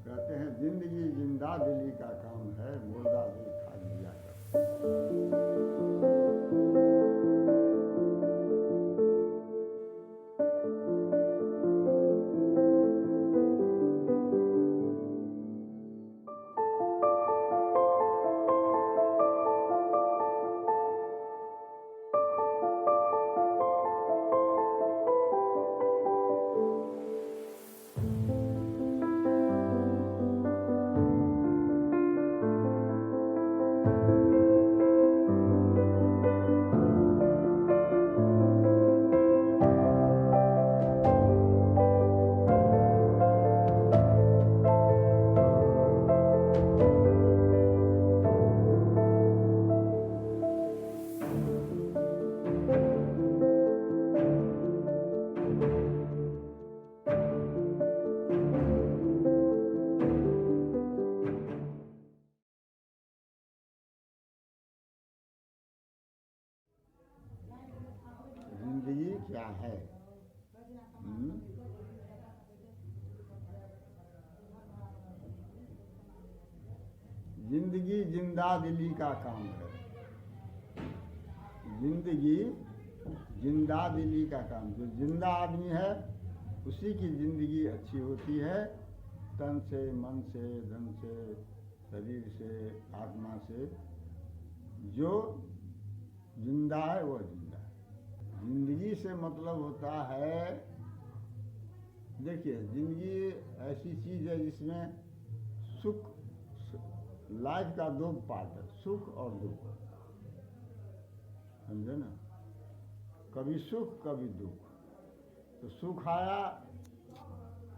कहते हैं जिंदगी जिंदा दिली का काम है, मुर्दा दिल खा लिया कर। जिंदगी क्या है? जिंदगी जिंदा दिली का काम है। जिंदगी जिंदा दिली का काम, जो जिंदा आदमी है उसी की जिंदगी अच्छी होती है। तन से, मन से, धन से, शरीर से, आत्मा से जो जिंदा है वो जिंदा है। जिंदगी से मतलब होता है, देखिए जिंदगी ऐसी चीज़ है जिसमें सुख, लाइफ का दो पार्ट है, सुख और दुख, समझे ना। कभी सुख कभी दुख। तो सुख आया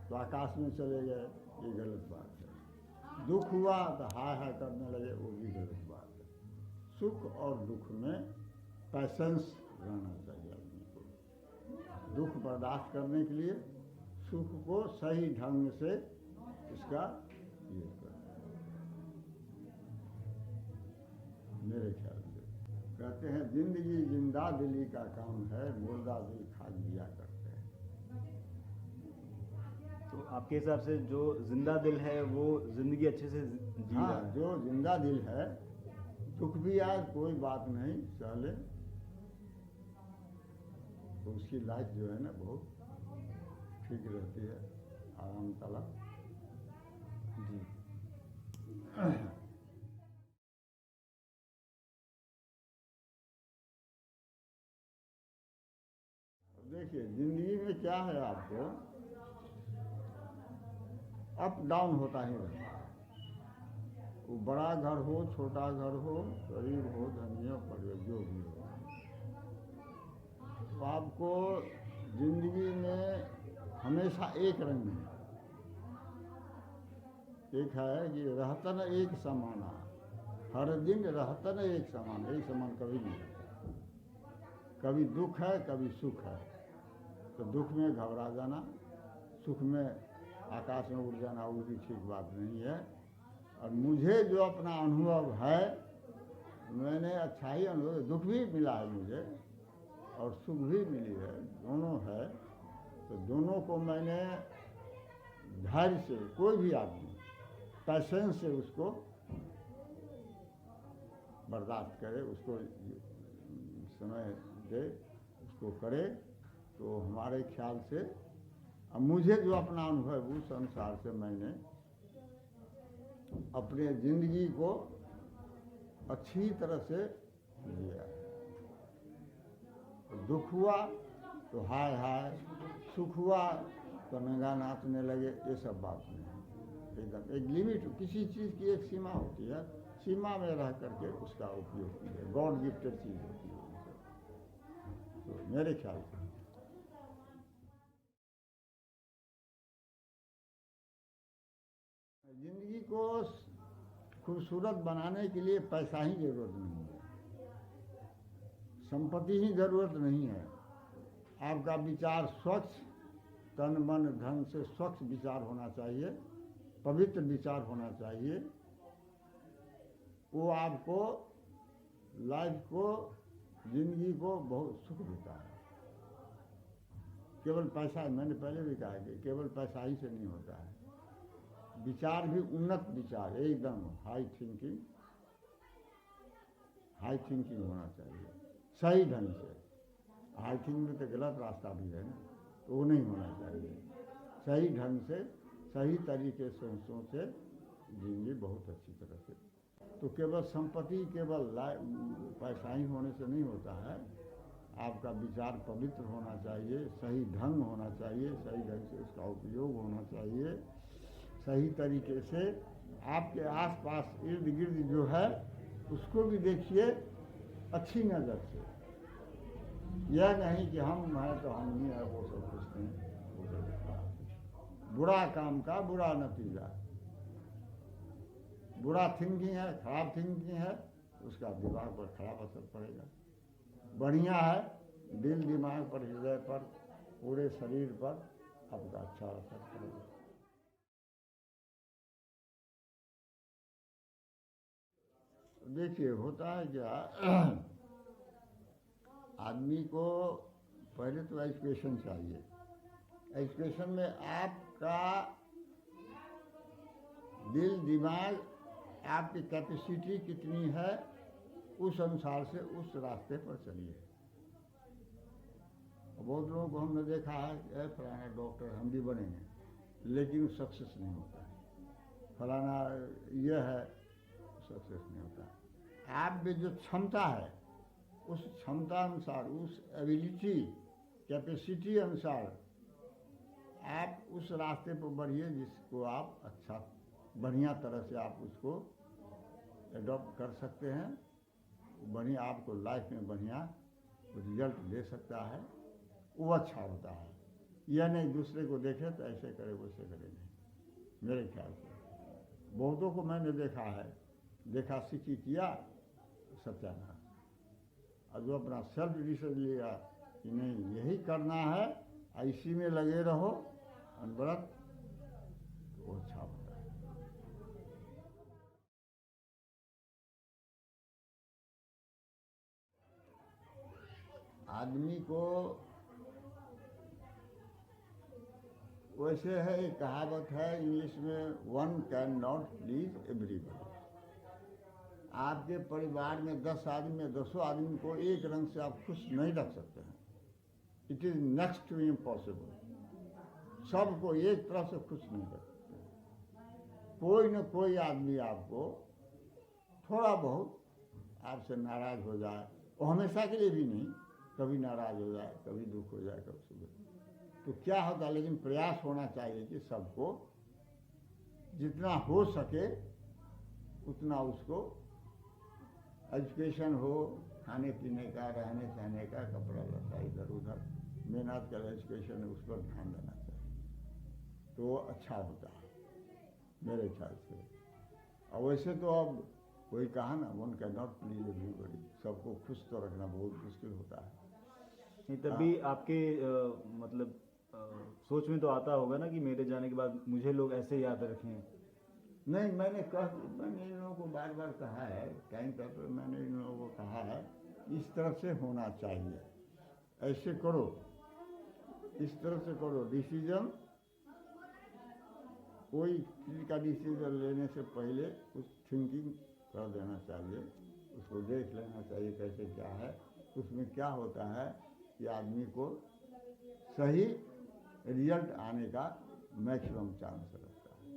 तो आकाश में चले गए, ये गलत बात है। दुख हुआ तो हाय हाय करने लगे, वो भी गलत बात है। सुख और दुख में पैसेंस रहना चाहिए आदमी को। दुख बर्दाश्त करने के लिए सुख को सही ढंग से इसका यूज करना, मेरे ख्याल से। कहते हैं जिंदगी जिंदा दिली का काम है, मुर्दा दिल खा लिया करते हैं। तो आपके हिसाब से जो जिंदा दिल है वो जिंदगी अच्छे से जी रहा हाँ, है? जो जिंदा दिल है, दुख भी आए कोई बात नहीं, चले, तो उसकी लाइफ जो है ना बहुत ठीक रहती है, आराम तला जी। देखिए जिंदगी में क्या है, आपको अप डाउन होता ही रहता है। वो बड़ा घर हो, छोटा घर हो, गरीब हो, धनी हो, परिवार जो भी हो, तो आपको जिंदगी में हमेशा एक रंग में, एक है कि रहतन एक समाना, हर दिन रहतन एक समान, एक समान कभी नहीं रहता। कभी दुख है कभी सुख है, तो दुख में घबरा जाना, सुख में आकाश में उड़ जाना, वो भी ठीक बात नहीं है। और मुझे जो अपना अनुभव है, मैंने अच्छा ही अनुभव, दुख भी मिला है मुझे और सुख भी मिली है, दोनों है। तो दोनों को मैंने धैर्य से, कोई भी आदमी पैसेंस से उसको बर्दाश्त करे, उसको समय दे, उसको करे, तो हमारे ख्याल से, अब मुझे जो अपना अनुभव है उस अनुसार से मैंने अपने जिंदगी को अच्छी तरह से जिया। दुख हुआ तो हाय हाय, सुख हुआ तो नंगा नाचने लगे, ये सब बात नहीं। एकदम एक लिमिट, किसी चीज़ की एक सीमा होती है, सीमा में रह करके उसका उपयोग कीजिए, गॉड गिफ्टेड चीज़ होती है ये सब। तो मेरे ख्याल से जिंदगी को खूबसूरत बनाने के लिए पैसा ही जरूरत नहीं है, संपत्ति ही जरूरत नहीं है। आपका विचार स्वच्छ, तन मन धन से स्वच्छ विचार होना चाहिए, पवित्र विचार होना चाहिए। वो आपको लाइफ को, जिंदगी को बहुत सुख देता है। केवल पैसा, मैंने पहले भी कहा कि केवल पैसा ही से नहीं होता है। विचार भी उन्नत विचार, एकदम हाई थिंकिंग होना चाहिए सही ढंग से। हाई थिंकिंग में तो गलत रास्ता भी है ना, तो वो नहीं होना चाहिए। सही ढंग से सही तरीके से सोचे जिंदगी बहुत अच्छी तरह से। तो केवल संपत्ति, केवल पैसा ही होने से नहीं होता है। आपका विचार पवित्र होना चाहिए, सही ढंग होना चाहिए, सही ढंग से उसका उपयोग होना चाहिए, सही तरीके से आपके आसपास इर्द गिर्द जो है उसको भी देखिए अच्छी नज़र से। यह नहीं कि हम हैं तो हम ही हैं, वो सब कुछ नहीं। बुरा काम का बुरा नतीजा, बुरा थिंकिंग है, खराब थिंकिंग है, उसका दिमाग पर खराब असर पड़ेगा। बढ़िया है दिल दिमाग पर, हृदय पर, पूरे शरीर पर आपका अच्छा असर पड़ेगा। देखिए होता है क्या, आदमी को पहले तो एजुकेशन चाहिए। एजुकेशन में आपका दिल दिमाग, आपकी कैपेसिटी कितनी है, उस अनुसार से उस रास्ते पर चलिए। बहुत लोगों को हमने देखा है, फलाना डॉक्टर हम भी बनेंगे, लेकिन सक्सेस नहीं होता है। फलाना यह है, सक्सेस नहीं होता है। आप में जो क्षमता है उस क्षमता अनुसार, उस एबिलिटी कैपेसिटी अनुसार आप उस रास्ते पर बढ़िए जिसको आप अच्छा बढ़िया तरह से आप उसको एडॉप्ट कर सकते हैं। बढ़िया आपको लाइफ में बढ़िया रिजल्ट दे सकता है, वो अच्छा होता है। यह नहीं दूसरे को देखे तो ऐसे करे वैसे करे, नहीं। मेरे ख्याल से बहुतों को मैंने देखा है, देखा सीखी किया सत्यानाश। और जो अपना सेल्फ डिसीजन लिया कि नहीं यही करना है, इसी में लगे रहो अनवरत, तो वो अच्छा होता है। आदमी को वैसे है, एक कहावत है इंग्लिश में, one can not please everybody. आपके परिवार में 10 आदमी में 10 आदमी को एक रंग से आप खुश नहीं रख सकते हैं। It is next to impossible. सबको एक तरह से खुश नहीं कर सकते। कोई न कोई आदमी आपको थोड़ा बहुत आपसे नाराज हो जाए, वो हमेशा के लिए भी नहीं, कभी नाराज हो जाए, कभी दुख हो जाए, कभी सुख। तो क्या होता है, लेकिन प्रयास होना चाहिए कि सबको जितना हो सके उतना उसको एजुकेशन हो, खाने पीने का, रहने सहने का, कपड़ा लता इधर उधर, मेन आजकल एजुकेशन है, उस पर ध्यान देना चाहिए, तो अच्छा होता है मेरे ख्याल से। और वैसे तो अब वही कहा ना, one can not please everybody, सबको खुश तो रखना बहुत मुश्किल होता है। नहीं तभी आपके मतलब सोच में तो आता होगा ना कि मेरे जाने के बाद मुझे लोग ऐसे याद रखें। नहीं, मैंने इन लोगों को बार बार कहा है, टाइम पर मैंने इन लोगों को कहा है इस तरह से होना चाहिए, ऐसे करो, इस तरह से करो। डिसीजन, कोई चीज़ का डिसीजन लेने से पहले कुछ थिंकिंग कर देना चाहिए, उसको देख लेना चाहिए कैसे क्या है, उसमें क्या होता है कि आदमी को सही रिजल्ट आने का मैक्सिमम चांस रहता है।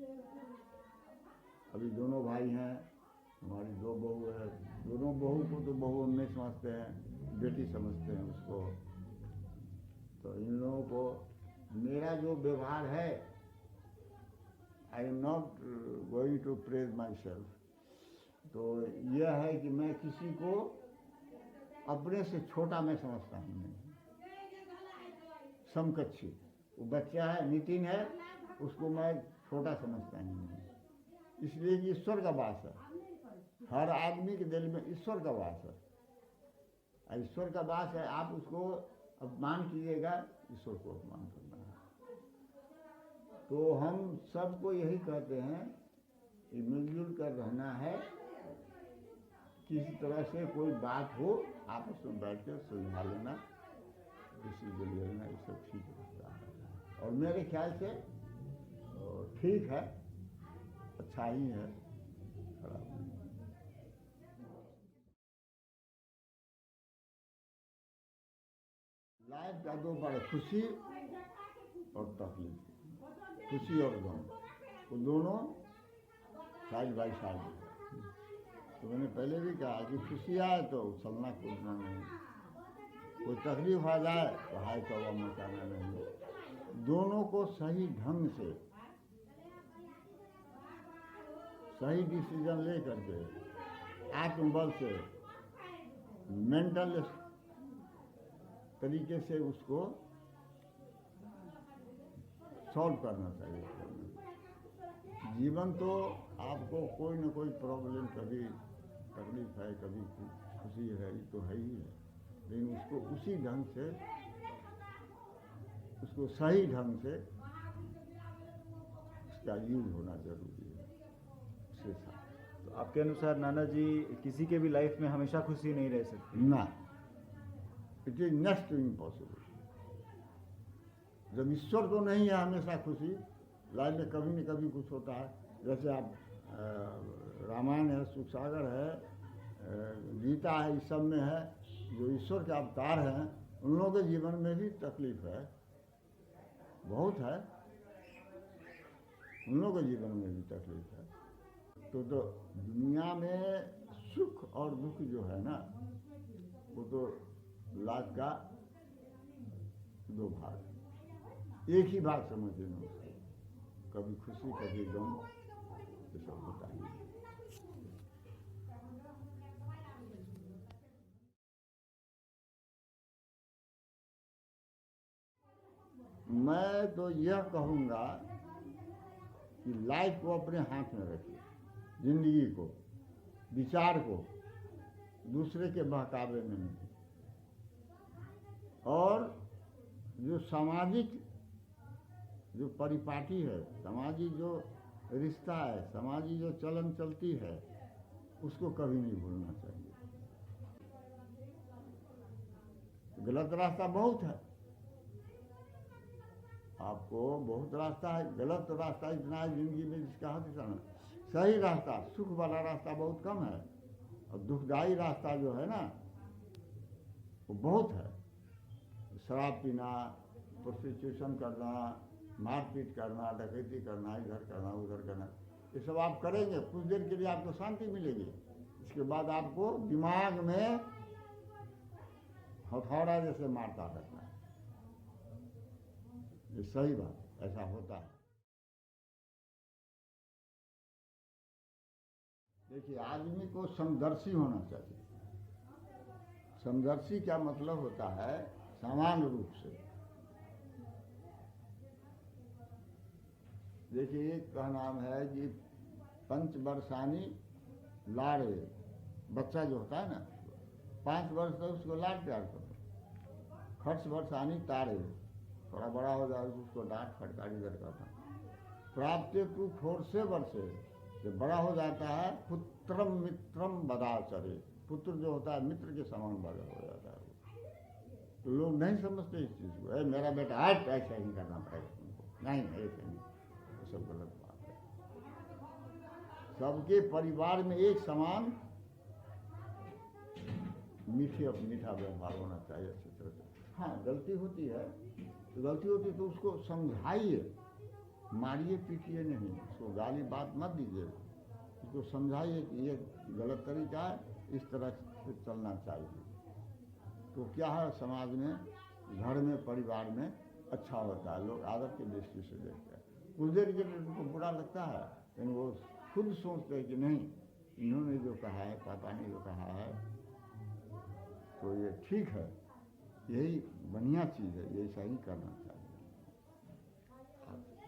अभी दोनों भाई हैं, हमारी 2 बहू है, दोनों बहू को तो बहू हम नहीं समझते हैं, बेटी समझते हैं उसको। तो इन लोगों को मेरा जो व्यवहार है, I am not going to praise myself, तो यह है कि मैं किसी को अपने से छोटा मैं समझता हूँ नहीं, समकक्षी। वो बच्चा है, नितिन है, उसको मैं छोटा समझता ही नहीं, इसलिए कि ईश्वर का वास है, हर आदमी के दिल में ईश्वर का वास है। ईश्वर का वास है, आप उसको अपमान कीजिएगा, ईश्वर को अपमान करना है। तो हम सबको यही कहते हैं कि मिलजुल कर रहना है, किसी तरह से कोई बात हो आपस में बैठ कर सुलझा लेना, डिसीजन ले लेना, ये सब ठीक होता है। और मेरे ख्याल से ठीक है, अच्छा ही है, खराब नहीं। लाइफ का दो बड़े, खुशी और तकलीफ, खुशी और गम, वो दोनों साइड बाई साइड है। तो मैंने पहले भी कहा कि खुशी आए तो उछलना कूदना नहीं, कोई तकलीफ आ जाए तो हाय तौबा मचाना नहीं। दोनों को सही ढंग से सही डिसीजन ले करके आत्मबल से मेंटल तरीके से उसको सॉल्व करना चाहिए। जीवन तो आपको कोई ना कोई प्रॉब्लम, कभी तकलीफ है, कभी खुशी है, ये तो है ही है, लेकिन उसको उसी ढंग से, उसको सही ढंग से उसका यूज होना जरूरी है उसके साथ। तो आपके अनुसार नाना जी, किसी के भी लाइफ में हमेशा खुशी नहीं रह सकती? ना, it is next to impossible. जब ईश्वर को नहीं है हमेशा खुशी, लाइफ में कभी न कभी कुछ होता है। जैसे आप रामायण है, सुख सागर है, गीता है, इस सब में है, जो ईश्वर के अवतार हैं उन लोगों के जीवन में भी तकलीफ है, बहुत है, उन लोगों के जीवन में भी तकलीफ है। तो दुनिया में सुख और दुख जो है ना, वो तो लाख का दो भाग, एक ही भाग समझते हैं उसको, कभी खुशी कभी गम, ये सब होता ही है। मैं तो यह कहूँगा कि लाइफ को अपने हाथ में रखिए, जिंदगी को, विचार को दूसरे के बहकावे में नहीं, और जो सामाजिक जो परिपाटी है, सामाजिक जो रिश्ता है, सामाजिक जो चलन चलती है, उसको कभी नहीं भूलना चाहिए। गलत रास्ता बहुत है, आपको बहुत रास्ता है, गलत रास्ता इतना है जिंदगी में जिसका हद जाना। सही रास्ता, सुख वाला रास्ता बहुत कम है, और दुखदायी रास्ता जो है ना वो बहुत है। शराब पीना, प्रोस्टिट्यूशन करना, मारपीट करना, डकैती करना, इधर करना उधर करना, ये सब आप करेंगे, कुछ देर के लिए आपको शांति मिलेगी, इसके बाद आपको दिमाग में हथौड़ा जैसे मारता रहना है। ये सही बात, ऐसा होता है। देखिए, आदमी को समदर्शी होना चाहिए। समदर्शी क्या मतलब होता है? समान रूप से देखिए, एक का नाम है कि पंचवर्षानी लाड़े, बच्चा जो होता है ना, 5 वर्ष तक उसको लाड प्यार करो। खर्च वर्षानी तारे, थोड़ा बड़ा हो जाए उसको डांट फटकारी इधर करना। प्राप्त तू खोर से वर्षे, जब बड़ा हो जाता है, पुत्रम मित्रम बदाचरे, पुत्र जो होता है मित्र के समान बड़ा हो जाता है। तो लोग नहीं समझते इस चीज़ को, मेरा बेटा आज ऐसा ही करना पड़ेगा तुमको, नहीं ऐसे नहीं, ये सब गलत बात है। सबके परिवार में एक समान मीठा व्यवहार होना चाहिए अच्छी तरह से। हाँ, गलती होती है तो उसको समझाइए, मारिए पीटिए नहीं, उसको गाली बात मत दीजिए, उसको समझाइए कि ये गलत तरीका है, इस तरह से चलना चाहिए। तो क्या है, समाज में, घर में, परिवार में अच्छा होता है, लोग आदर की दृष्टि से देखते हैं। कुछ देर के लिए उनको बुरा लगता है, लेकिन वो खुद सोचते हैं कि नहीं, इन्होंने जो कहा है, पापा ने जो कहा है, तो ये ठीक है, यही बढ़िया चीज़ है, ये सही करना चाहिए।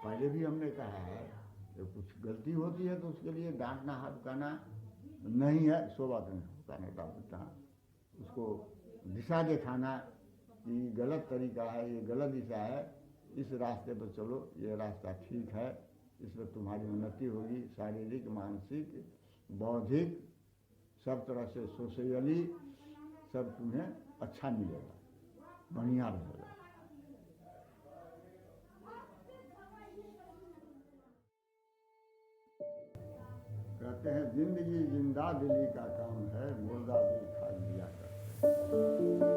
पहले भी हमने कहा है, जब कुछ गलती होती है तो उसके लिए डांटना हटकाना नहीं है, सो बात नहीं, हटकाना डांटना, उसको दिशा दिखाना कि गलत तरीका है, ये गलत दिशा है, इस रास्ते पर चलो, ये रास्ता ठीक है, इसमें तुम्हारी उन्नति होगी, शारीरिक, मानसिक, बौद्धिक, सब तरह से सोशली सब तुम्हें अच्छा मिलेगा, बढ़िया रहेगा। कहते हैं जिंदगी जिंदा दिली का काम है, मुर्दा दिल खा लिया करते हैं।